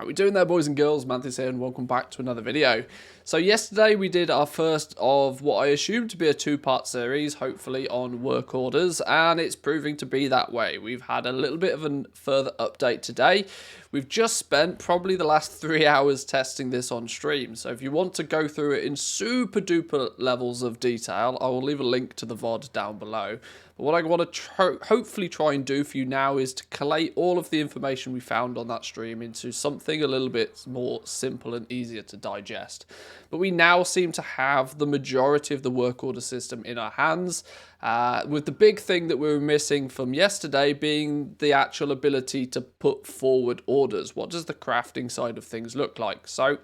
How we doing there, boys and girls? Manthieus here, and welcome back to another video. So yesterday we did our first of what I assumed to be a two-part series, hopefully on work orders, and it's proving to be that way. We've had a little bit of a further update today. We've just spent probably the last 3 hours testing this on stream, so if you want to go through it in super duper levels of detail, I will leave a link to the VOD down below. But what I want to hopefully try and do for you now is to collate all of the information we found on that stream into something a little bit more simple and easier to digest. But we now seem to have the majority of the work order system in our hands, with the big thing that we were missing from yesterday being the actual ability to put forward orders. What does the crafting side of things look like? So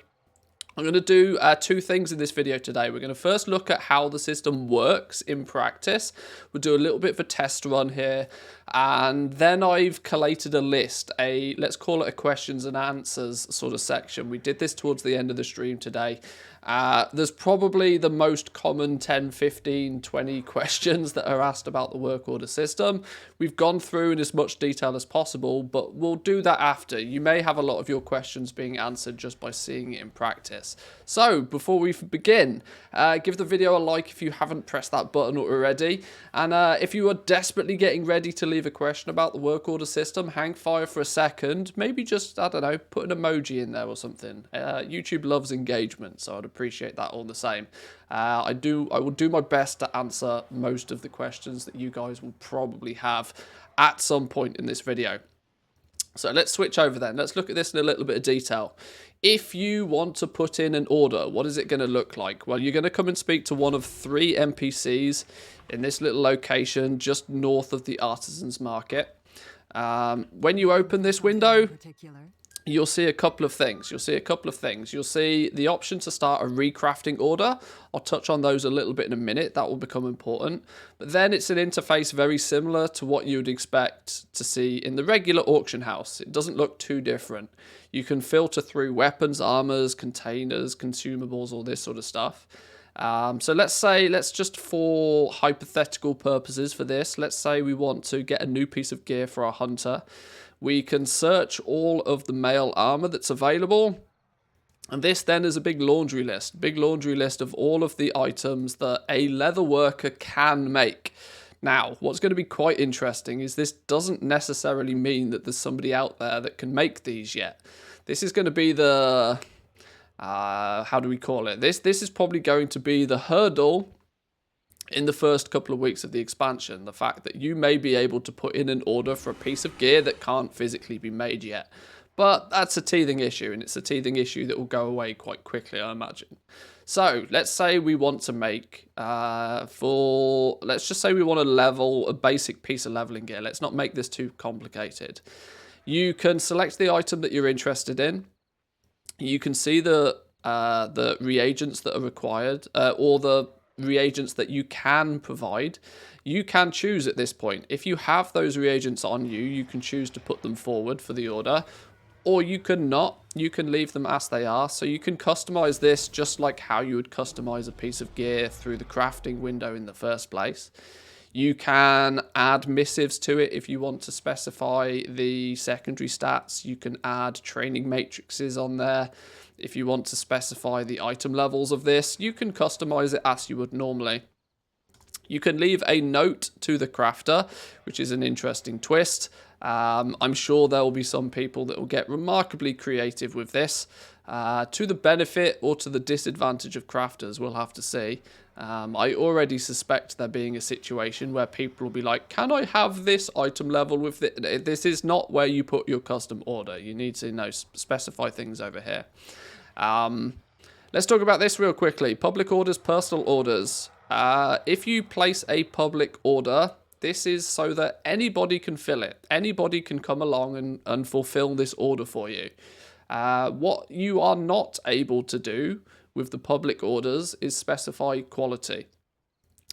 I'm going to do two things in this video today. We're going to first look at how the system works in practice. We'll do a little bit of a test run here, and then I've collated a list, let's call it a questions and answers sort of section. We did this towards the end of the stream today. There's probably the most common 10, 15, 20 questions that are asked about the work order system. We've gone through in as much detail as possible, but we'll do that after. You may have a lot of your questions being answered just by seeing it in practice. So before we begin, give the video a like if you haven't pressed that button already. And if you are desperately getting ready to leave a question about the work order system, hang fire for a second. Maybe just, I don't know, put an emoji in there or something. YouTube loves engagement, so I'd appreciate that all the same. I will do my best to answer most of the questions that you guys will probably have at some point in this video. So let's switch over then. Let's look at this in a little bit of detail. If you want to put in an order, what is it going to look like? Well, you're going to come and speak to one of 3 NPCs in this little location just north of the Artisans Market. When you open this window, you'll see a couple of things. You'll see the option to start a recrafting order. I'll touch on those a little bit in a minute. That will become important. But then it's an interface very similar to what you'd expect to see in the regular auction house. It doesn't look too different. You can filter through weapons, armors, containers, consumables, all this sort of stuff. So let's just for hypothetical purposes for this, let's say we want to get a new piece of gear for our hunter. We can search all of the mail armor that's available. And this then is a big laundry list of all of the items that a leather worker can make. Now, what's going to be quite interesting is this doesn't necessarily mean that there's somebody out there that can make these yet. This is going to be the, how do we call it? This is probably going to be the hurdle in the first couple of weeks of the expansion, the fact that you may be able to put in an order for a piece of gear that can't physically be made yet. But that's a teething issue, and it's a teething issue that will go away quite quickly, I imagine. So let's say we want to make, let's just say we want to level a basic piece of leveling gear. Let's not make this too complicated. You can select the item that you're interested in. You can see the reagents that are required, or the reagents that you can provide. You can choose at this point. If you have those reagents on you, you can choose to put them forward for the order, or you can not. You can leave them as they are. So you can customize this just like how you would customize a piece of gear through the crafting window in the first place. You can add missives to it if you want to specify the secondary stats. You can add training matrices on there. If you want to specify the item levels of this, you can customize it as you would normally. You can leave a note to the crafter, which is an interesting twist. I'm sure there will be some people that will get remarkably creative with this. To the benefit or to the disadvantage of crafters, we'll have to see. I already suspect there being a situation where people will be like, can I have this item level with this? This is not where you put your custom order. You need to specify things over here. Let's talk about this real quickly. Public orders, personal orders. If you place a public order, this is so that anybody can fill it. Anybody can come along and fulfill this order for you. What you are not able to do with the public orders is specify quality.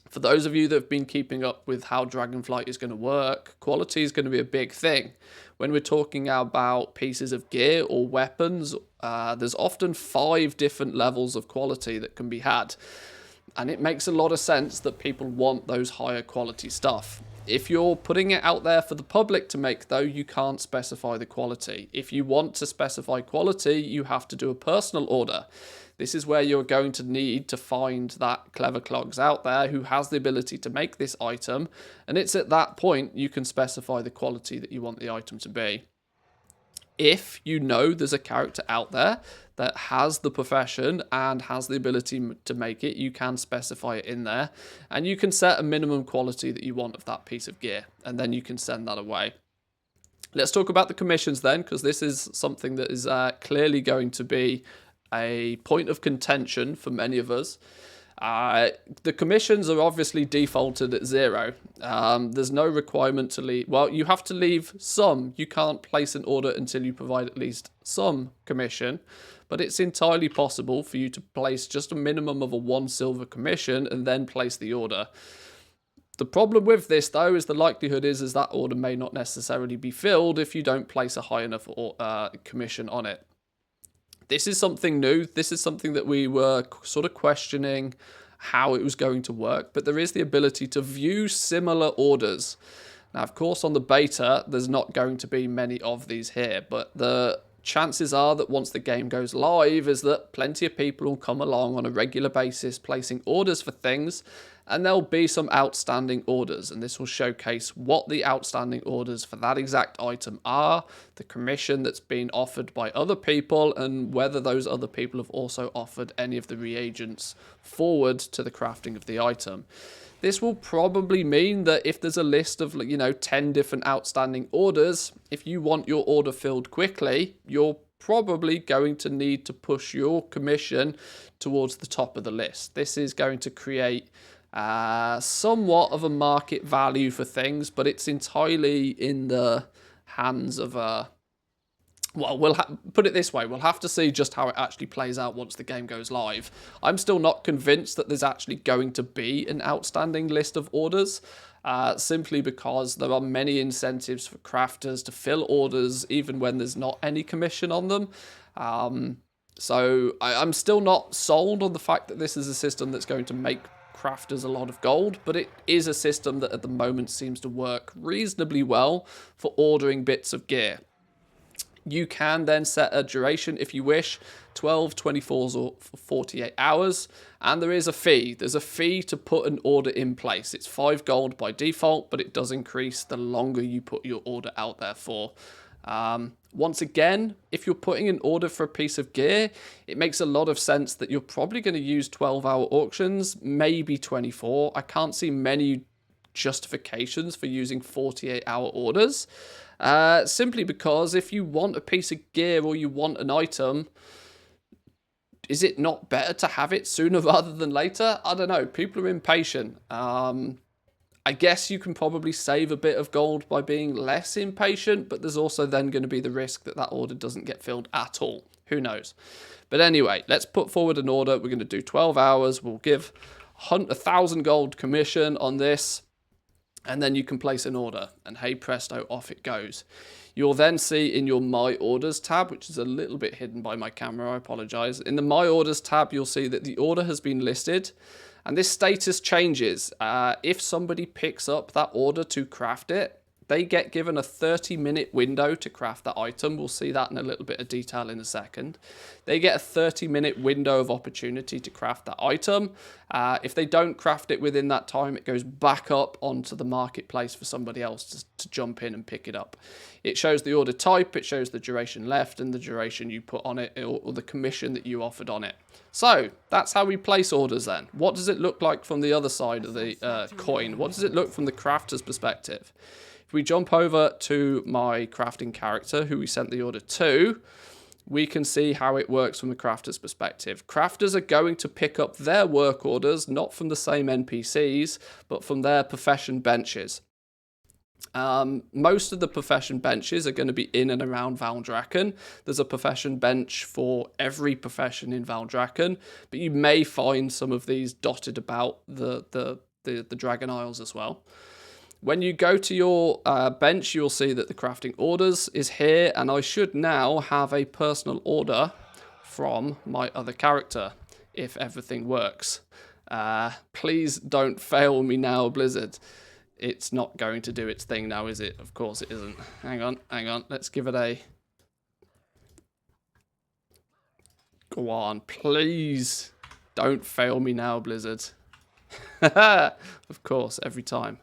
For those of you that have been keeping up with how Dragonflight is going to work, quality is going to be a big thing. When we're talking about pieces of gear or weapons, there's often 5 different levels of quality that can be had. And it makes a lot of sense that people want those higher quality stuff. If you're putting it out there for the public to make, though, you can't specify the quality. If you want to specify quality, you have to do a personal order. This is where you're going to need to find that clever clogs out there who has the ability to make this item, and it's at that point you can specify the quality that you want the item to be. If you know there's a character out there that has the profession and has the ability to make it, you can specify it in there, and you can set a minimum quality that you want of that piece of gear, and then you can send that away. Let's talk about the commissions then, because this is something that is clearly going to be a point of contention for many of us. The commissions are obviously defaulted at 0. There's no requirement to leave. Well, you have to leave some. You can't place an order until you provide at least some commission, but it's entirely possible for you to place just a minimum of a 1 silver commission and then place the order. The problem with this, though, is the likelihood is that order may not necessarily be filled if you don't place a high enough commission on it. This is something new. This is something that we were sort of questioning how it was going to work, but there is the ability to view similar orders. Now, of course, on the beta, there's not going to be many of these here, but the chances are that once the game goes live is that plenty of people will come along on a regular basis placing orders for things, and there'll be some outstanding orders, and this will showcase what the outstanding orders for that exact item are, the commission that's been offered by other people, and whether those other people have also offered any of the reagents forward to the crafting of the item. This will probably mean that if there's a list of 10 different outstanding orders, if you want your order filled quickly, you're probably going to need to push your commission towards the top of the list. This is going to create somewhat of a market value for things, but it's entirely in the hands of well, we'll put it this way, we'll have to see just how it actually plays out once the game goes live. I'm still not convinced that there's actually going to be an outstanding list of orders, simply because there are many incentives for crafters to fill orders even when there's not any commission on them. So I'm still not sold on the fact that this is a system that's going to make crafters a lot of gold, but it is a system that at the moment seems to work reasonably well for ordering bits of gear. You can then set a duration if you wish, 12, 24 or 48 hours, and there is a fee. There's a fee to put an order in place. It's 5 gold by default, but it does increase the longer you put your order out there for. Once again, if you're putting an order for a piece of gear, it makes a lot of sense that you're probably going to use 12-hour auctions, maybe 24. I can't see many justifications for using 48-hour orders, simply because if you want a piece of gear or you want an item, is it not better to have it sooner rather than later? I don't know. People are impatient. I guess you can probably save a bit of gold by being less impatient, but there's also then going to be the risk that that order doesn't get filled at all. Who knows? But anyway, let's put forward an order. We're going to do 12 hours. We'll give 1,000 gold commission on this, and then you can place an order, and hey presto, off it goes. You'll then see in your My Orders tab, which is a little bit hidden by my camera, I apologize. In the My Orders tab, you'll see that the order has been listed, and this status changes. If somebody picks up that order to craft it, they get given a 30-minute window to craft that item. We'll see that in a little bit of detail in a second. They get a 30-minute window of opportunity to craft that item. If they don't craft it within that time, it goes back up onto the marketplace for somebody else to jump in and pick it up. It shows the order type, it shows the duration left and the duration you put on it, or the commission that you offered on it. So that's how we place orders then. What does it look like from the other side of the coin? What does it look from the crafter's perspective? If we jump over to my crafting character, who we sent the order to, we can see how it works from the crafter's perspective. Crafters are going to pick up their work orders, not from the same NPCs, but from their profession benches. Most of the profession benches are going to be in and around Valdrakken. There's a profession bench for every profession in Valdrakken, but you may find some of these dotted about the Dragon Isles as well. When you go to your bench, you'll see that the crafting orders is here, and I should now have a personal order from my other character, if everything works. Please don't fail me now, Blizzard. it's not going to do its thing now, is it? Of course it isn't. Hang on, hang on. Let's give it a... Go on, please. Don't fail me now, Blizzard. Of course, every time.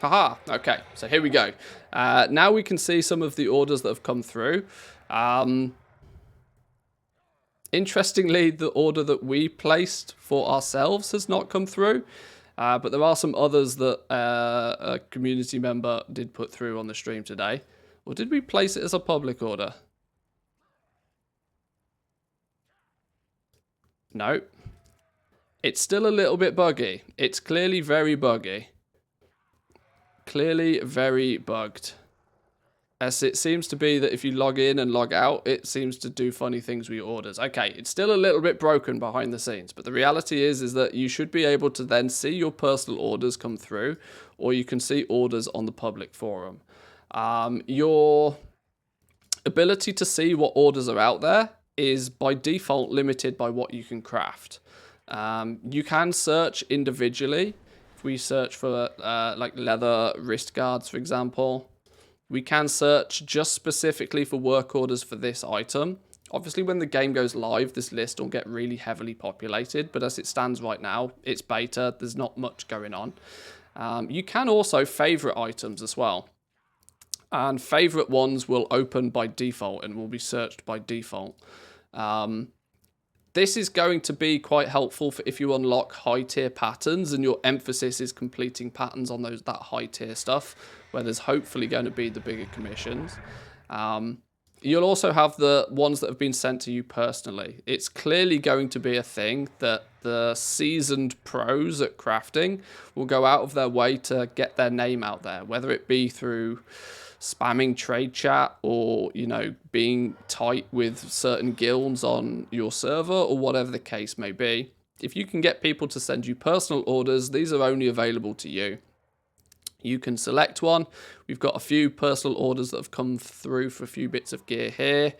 Haha, okay, so here we go. Now we can see some of the orders that have come through. Interestingly, the order that we placed for ourselves has not come through. But there are some others that a community member did put through on the stream today. Or did we place it as a public order? No. It's still a little bit buggy. It's clearly very buggy. Clearly very bugged. As it seems to be that if you log in and log out, it seems to do funny things with your orders. Okay, it's still a little bit broken behind the scenes, but the reality is that you should be able to then see your personal orders come through, or you can see orders on the public forum. Your ability to see what orders are out there is by default limited by what you can craft. You can search individually. If we search for like leather wrist guards, for example, we can search just specifically for work orders for this item. Obviously, when the game goes live, this list will get really heavily populated, but as it stands right now, it's beta. There's not much going on. You can also favorite items as well. And favorite ones will open by default and will be searched by default. This is going to be quite helpful for if you unlock high tier patterns and your emphasis is completing patterns on that high tier stuff, where there's hopefully going to be the bigger commissions. You'll also have the ones that have been sent to you personally. It's clearly going to be a thing that the seasoned pros at crafting will go out of their way to get their name out there, whether it be through spamming trade chat or, you know, being tight with certain guilds on your server or whatever the case may be. If you can get people to send you personal orders, these are only available to you. You can select one. We've got a few personal orders that have come through for a few bits of gear here.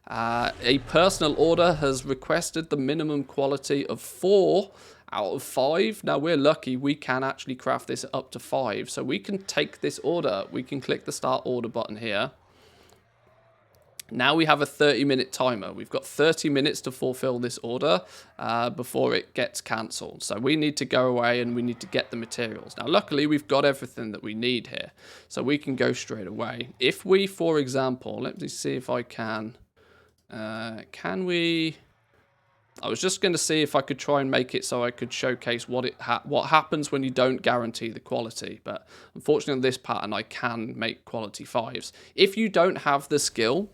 A personal order has requested the minimum quality of 4 out of 5. Now we're lucky, we can actually craft this up to 5. So we can take this order. We can click the start order button here. Now we have a 30-minute timer. We've got 30 minutes to fulfill this order before it gets cancelled. So we need to go away and we need to get the materials. Now, luckily, we've got everything that we need here. So we can go straight away. If we, for example, let me see if I can. Can we... I was just going to see if I could try and make it so I could showcase what happens when you don't guarantee the quality. But unfortunately, on this pattern, I can make quality 5s. If you don't have the skill...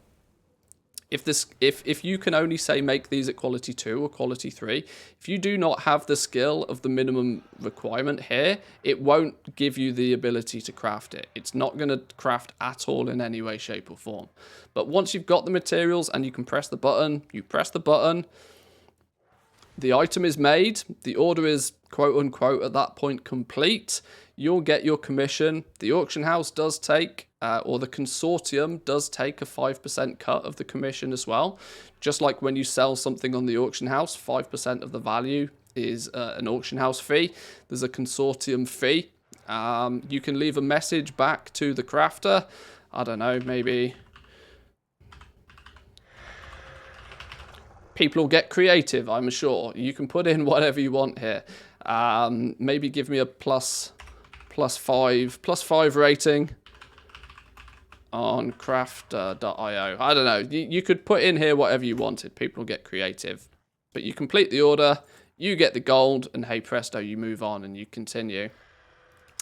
If you can only say make these at quality 2 or quality 3, if you do not have the skill of the minimum requirement here, it won't give you the ability to craft it. It's not going to craft at all in any way, shape or form. But once you've got the materials and you can press the button, you press the button, the item is made, the order is quote unquote at that point complete, you'll get your commission. The auction house does take, or the consortium does take a 5% cut of the commission as well. Just like when you sell something on the auction house, 5% of the value is an auction house fee. There's a consortium fee. You can leave a message back to the crafter. I don't know, maybe... People will get creative, I'm sure. You can put in whatever you want here. Maybe give me a plus 5 rating on craft.io. I don't know. You could put in here whatever you wanted. People will get creative. But you complete the order, you get the gold, and hey presto, you move on and you continue.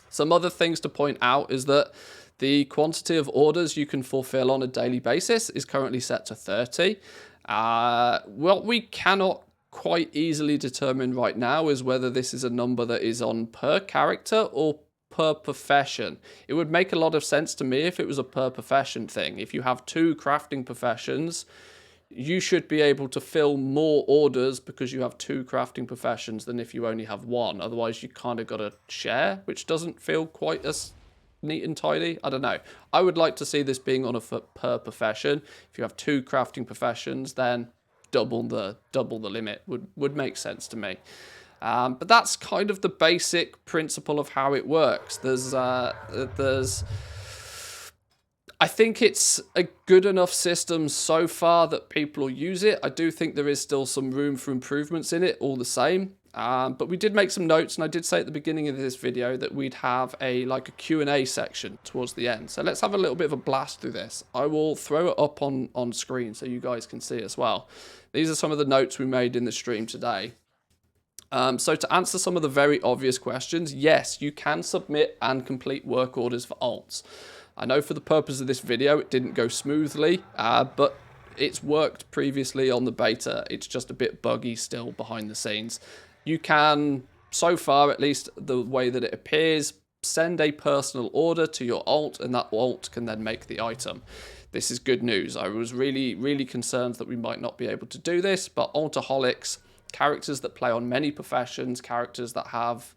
Some other things to point out is that the quantity of orders you can fulfill on a daily basis is currently set to 30. What we cannot quite easily determine right now is whether this is a number that is on per character or per profession. It would make a lot of sense to me if it was a per profession thing. If you have 2 crafting professions, you should be able to fill more orders because you have 2 crafting professions than if you only have 1. Otherwise, you kind of got to share, which doesn't feel quite as neat and tidy. I don't know. I would like to see this being on a per profession. If you have 2 crafting professions, then double the limit would make sense to me. But that's kind of the basic principle of how it works. I think it's a good enough system so far that people will use it. I do think there is still some room for improvements in it all the same. But we did make some notes, and I did say at the beginning of this video that we'd have a Q&A section towards the end. So let's have a little bit of a blast through this. I will throw it up on screen so you guys can see as well. These are some of the notes we made in the stream today. So to answer some of the very obvious questions, yes, you can submit and complete work orders for alts. I know for the purpose of this video it didn't go smoothly, but it's worked previously on the beta. It's just a bit buggy still behind the scenes. You can, so far at least the way that it appears, send a personal order to your alt, and that alt can then make the item. This is good news. I was really concerned that we might not be able to do this, but altaholics, characters that play on many professions, characters that have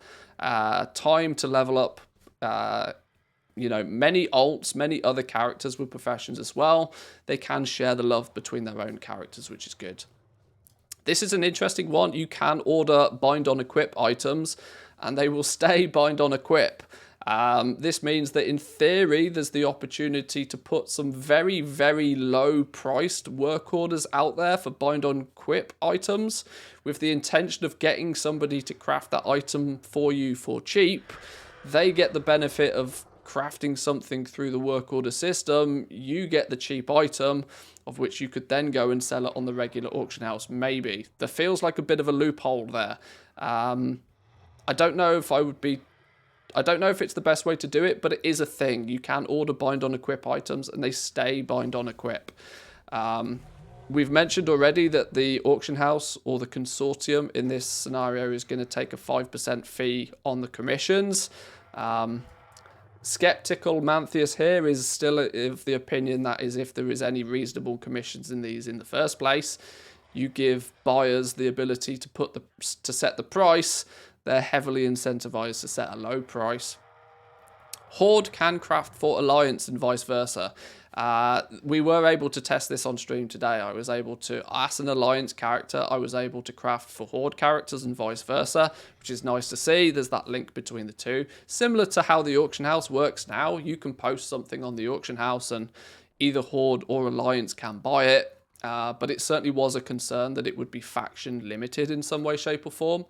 time to level up, many alts, many other characters with professions as well, they can share the love between their own characters, which is good. This is an interesting one. You can order bind on equip items and they will stay bind on equip. This means that in theory there's the opportunity to put some very low priced work orders out there for bind on equip items with the intention of getting somebody to craft that item for you for cheap. They get the benefit of crafting something through the work order system. You get the cheap item, of which you could then go and sell it on the regular auction house. Maybe there feels like a bit of a loophole there. I don't know if it's the best way to do it, but it is a thing. You can order bind on equip items and they stay bind on equip. We've mentioned already that the auction house or the consortium in this scenario is going to take a 5% fee on the commissions. Skeptical Manthieus here is still of the opinion that is if there is any reasonable commissions in these in the first place, you give buyers the ability to set the price. They're heavily incentivized to set a low price. Horde can craft for Alliance and vice versa. We were able to test this on stream today. I was able to, as an Alliance character, I was able to craft for Horde characters and vice versa, which is nice to see. There's that link between the two. Similar to how the auction house works now, you can post something on the auction house and either Horde or Alliance can buy it. But it certainly was a concern that it would be faction limited in some way, shape or form.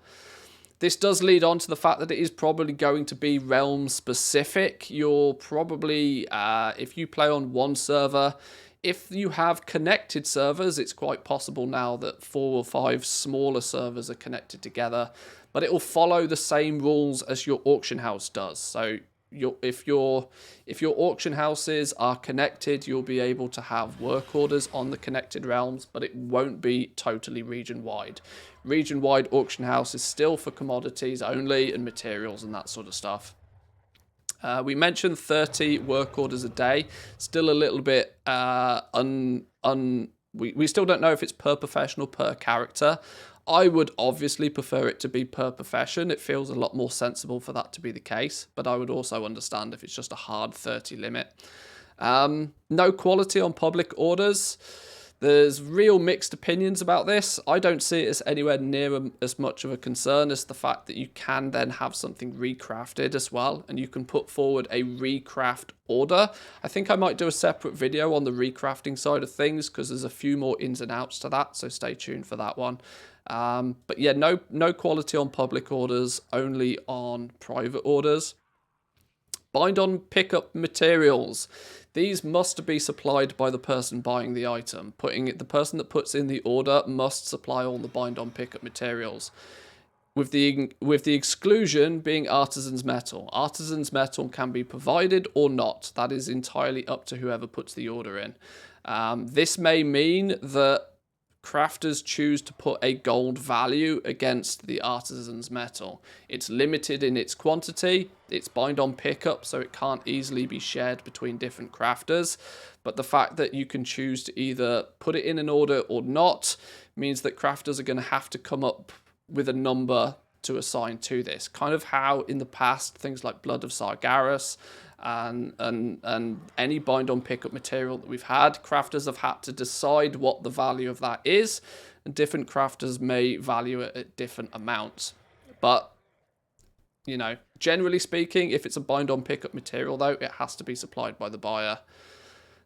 This does lead on to the fact that it is probably going to be realm specific. You're probably, if you play on one server, if you have connected servers, it's quite possible now that 4 or 5 smaller servers are connected together, but it will follow the same rules as your auction house does. So if your auction houses are connected, you'll be able to have work orders on the connected realms, but it won't be totally region-wide. Region-wide auction house is still for commodities only and materials and that sort of stuff. We mentioned 30 work orders a day. Still a little bit we still don't know if it's per profession or per character. I would obviously prefer it to be per profession. It feels a lot more sensible for that to be the case, but I would also understand if it's just a hard 30 limit. No quality on public orders. There's real mixed opinions about this. I don't see it as anywhere near as much of a concern as the fact that you can then have something recrafted as well, and you can put forward a recraft order. I think I might do a separate video on the recrafting side of things because there's a few more ins and outs to that, so stay tuned for that one. But yeah, no quality on public orders, only on private orders. Bind on pickup materials. These must be supplied by the person buying the item. The person that puts in the order must supply all the bind on pickup materials. With the exclusion being artisan's metal. Artisan's metal can be provided or not. That is entirely up to whoever puts the order in. This may mean that crafters choose to put a gold value against the artisan's metal. It's limited in its quantity. It's bind on pickup, so it can't easily be shared between different crafters. But the fact that you can choose to either put it in an order or not means that crafters are going to have to come up with a number to assign to this. Kind of how in the past things like Blood of Sargeras and any bind on pickup material that we've had, crafters have had to decide what the value of that is, and different crafters may value it at different amounts. But, you know, generally speaking, if it's a bind on pickup material, though, it has to be supplied by the buyer.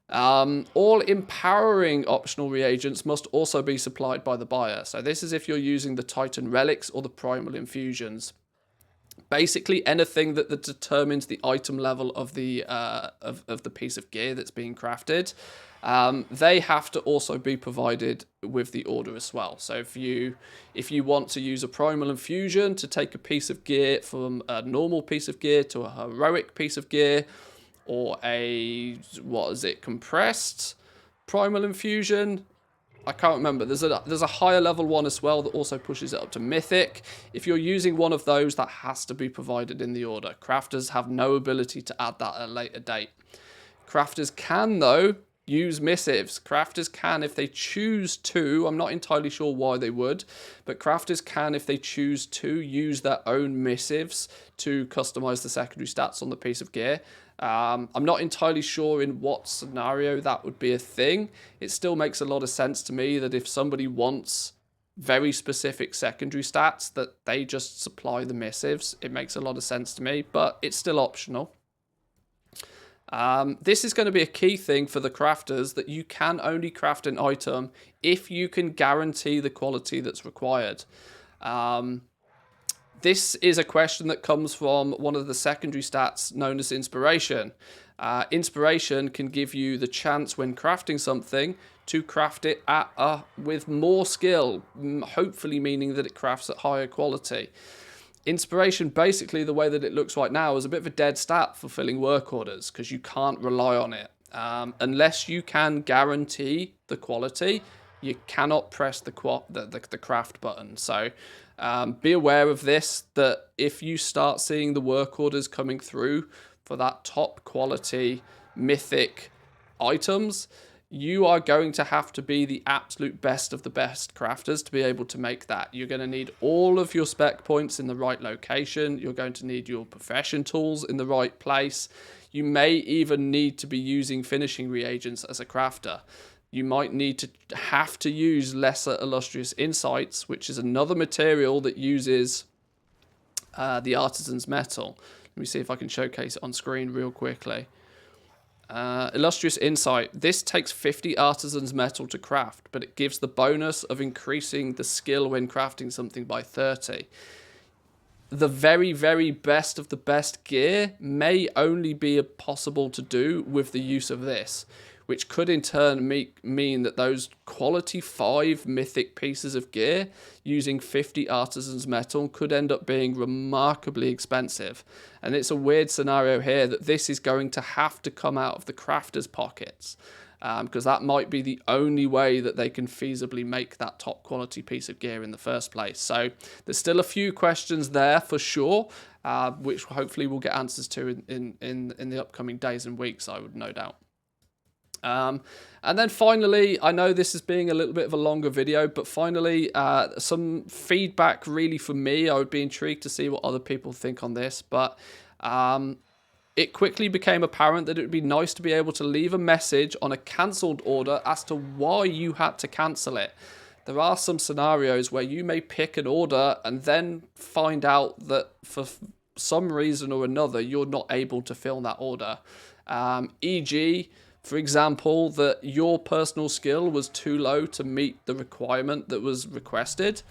All empowering optional reagents must also be supplied by the buyer. So this is if you're using the Titan relics or the primal infusions. Basically, anything that determines the item level of the of the piece of gear that's being crafted, they have to also be provided with the order as well. So if you want to use a primal infusion to take a piece of gear from a normal piece of gear to a heroic piece of gear, or a compressed primal infusion, I can't remember. There's a higher level one as well that also pushes it up to mythic. If you're using one of those, that has to be provided in the order. Crafters have no ability to add that at a later date. Crafters can, though, use missives. Crafters can, if they choose to. I'm not entirely sure why they would, but crafters can, if they choose to, use their own missives to customize the secondary stats on the piece of gear. I'm not entirely sure in what scenario that would be a thing. It still makes a lot of sense to me that if somebody wants very specific secondary stats, that they just supply the missives. It makes a lot of sense to me, but it's still optional. This is going to be a key thing for the crafters, that you can only craft an item if you can guarantee the quality that's required. This is a question that comes from one of the secondary stats known as inspiration. Inspiration can give you the chance when crafting something to craft it with more skill, hopefully meaning that it crafts at higher quality. Inspiration, basically the way that it looks right now, is a bit of a dead stat for filling work orders, because you can't rely on it. Unless you can guarantee the quality, you cannot press the craft button. So be aware of this, that if you start seeing the work orders coming through for that top quality mythic items, you are going to have to be the absolute best of the best crafters to be able to make that. You're going to need all of your spec points in the right location. You're going to need your profession tools in the right place. You may even need to be using finishing reagents as a crafter. You might need to have to use lesser illustrious insights, which is another material that uses the artisan's metal. Let me see if I can showcase it on screen real quickly. Illustrious insight. This takes 50 artisan's metal to craft, but it gives the bonus of increasing the skill when crafting something by 30. The very, very best of the best gear may only be possible to do with the use of this, which could in turn mean that those quality 5 mythic pieces of gear using 50 artisan's metal could end up being remarkably expensive. And it's a weird scenario here that this is going to have to come out of the crafters' pockets, because that might be the only way that they can feasibly make that top quality piece of gear in the first place. So there's still a few questions there for sure, which hopefully we'll get answers to in the upcoming days and weeks, I would no doubt. And then finally, I know this is being a little bit of a longer video, but finally, some feedback really from me. I would be intrigued to see what other people think on this, but it quickly became apparent that it would be nice to be able to leave a message on a cancelled order as to why you had to cancel it. There are some scenarios where you may pick an order and then find out that for some reason or another, you're not able to fill that order. E.g., for example, that your personal skill was too low to meet the requirement that was requested.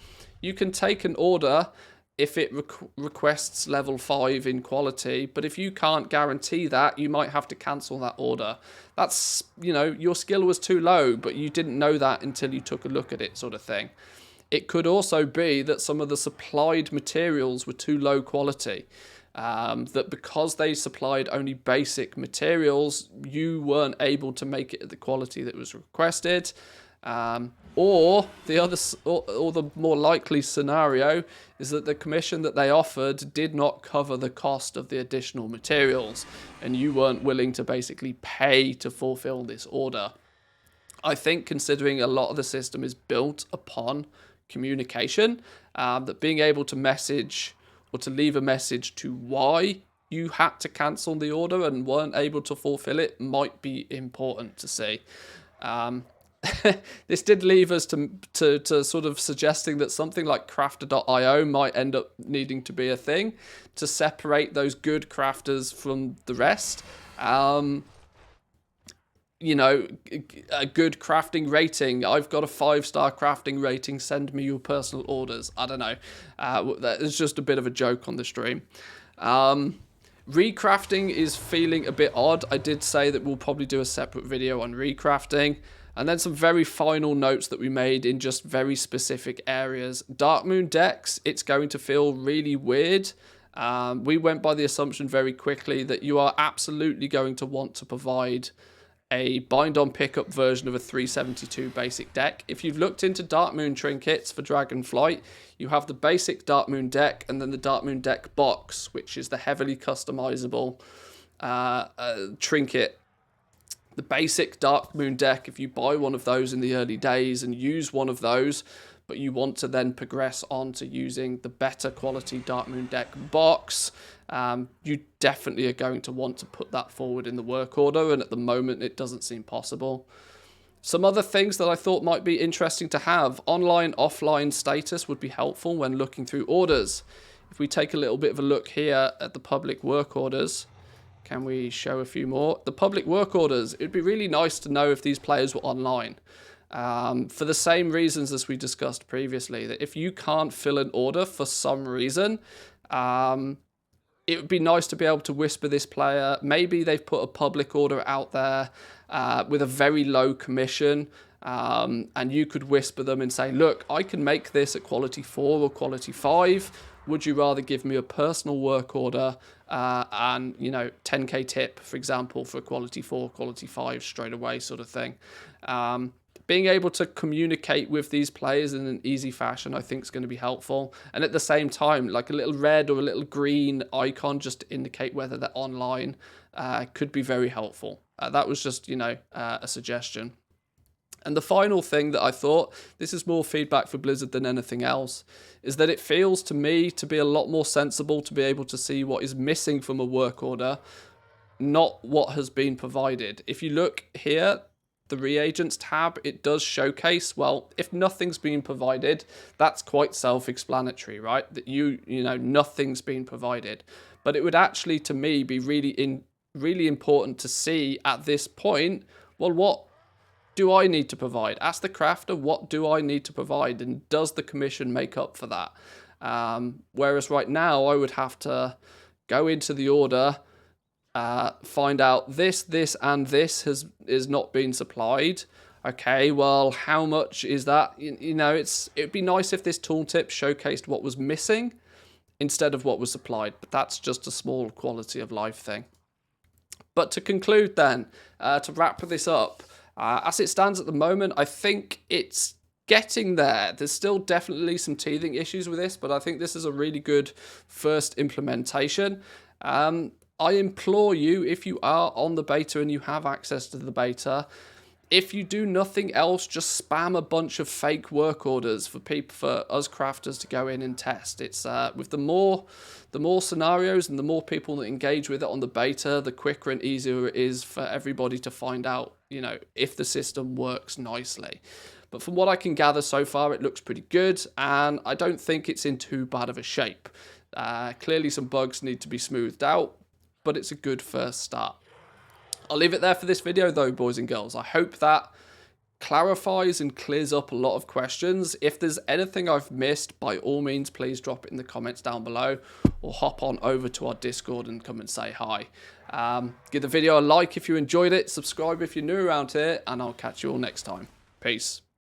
You can take an order if it requests level 5 in quality, but if you can't guarantee that, you might have to cancel that order. That's, you know, your skill was too low, but you didn't know that until you took a look at it, sort of thing. It could also be that some of the supplied materials were too low quality. That because they supplied only basic materials, you weren't able to make it at the quality that was requested. Or the more likely scenario is that the commission that they offered did not cover the cost of the additional materials, and you weren't willing to basically pay to fulfill this order. I think, considering a lot of the system is built upon communication, that being able to message or to leave a message to why you had to cancel the order and weren't able to fulfill it might be important to see. this did leave us to sort of suggesting that something like crafter.io might end up needing to be a thing to separate those good crafters from the rest. You know, a good crafting rating. I've got a 5-star crafting rating. Send me your personal orders. I don't know. That is just a bit of a joke on the stream. Recrafting is feeling a bit odd. I did say that we'll probably do a separate video on recrafting. And then some very final notes that we made in just very specific areas. Dark Moon decks, it's going to feel really weird. We went by the assumption very quickly that you are absolutely going to want to provide a bind-on pickup version of a 372 basic deck. If you've looked into Dark Moon trinkets for Dragonflight, you have the basic Dark Moon deck and then the Dark Moon deck box, which is the heavily customizable trinket. The basic Dark Moon deck, if you buy one of those in the early days and use one of those, but you want to then progress on to using the better quality Dark Moon deck box, you definitely are going to want to put that forward in the work order, and at the moment it doesn't seem possible. Some other things that I thought might be interesting to have. Online, offline status would be helpful when looking through orders. If we take a little bit of a look here at the public work orders, can we show a few more? The public work orders, it'd be really nice to know if these players were online. For the same reasons as we discussed previously, that if you can't fill an order for some reason, it would be nice to be able to whisper this player. Maybe they've put a public order out there with a very low commission, and you could whisper them and say, look, I can make this at quality 4 or quality 5. Would you rather give me a personal work order and, you know, 10k tip, for example, for quality 4, quality 5 straight away sort of thing. Being able to communicate with these players in an easy fashion, I think, is going to be helpful. And at the same time, like a little red or a little green icon just to indicate whether they're online could be very helpful. That was just, you know, a suggestion. And the final thing that I thought, this is more feedback for Blizzard than anything else, is that it feels to me to be a lot more sensible to be able to see what is missing from a work order, not what has been provided. If you look here, the reagents tab, it does showcase, well, if nothing's been provided, that's quite self-explanatory, right? That you know, nothing's been provided. But it would actually, to me, be really important to see at this point, well, what do I need to provide? Ask the crafter, what do I need to provide? And does the commission make up for that? Whereas right now, I would have to go into the order, find out this, and this is not being supplied. Okay, well, how much is that? You know, it'd be nice if this tooltip showcased what was missing instead of what was supplied, but that's just a small quality of life thing. But to conclude then, to wrap this up, as it stands at the moment, I think it's getting there. There's still definitely some teething issues with this, but I think this is a really good first implementation. I implore you, if you are on the beta and you have access to the beta, if you do nothing else, just spam a bunch of fake work orders for us crafters to go in and test. It's with the more scenarios and the more people that engage with it on the beta, the quicker and easier it is for everybody to find out, you know, if the system works nicely. But from what I can gather so far, it looks pretty good, and I don't think it's in too bad of a shape. Clearly some bugs need to be smoothed out, but it's a good first start. I'll leave it there for this video though, boys and girls. I hope that clarifies and clears up a lot of questions. If there's anything I've missed, by all means, please drop it in the comments down below, or hop on over to our Discord and come and say hi. Give the video a like if you enjoyed it, subscribe if you're new around here, and I'll catch you all next time. Peace.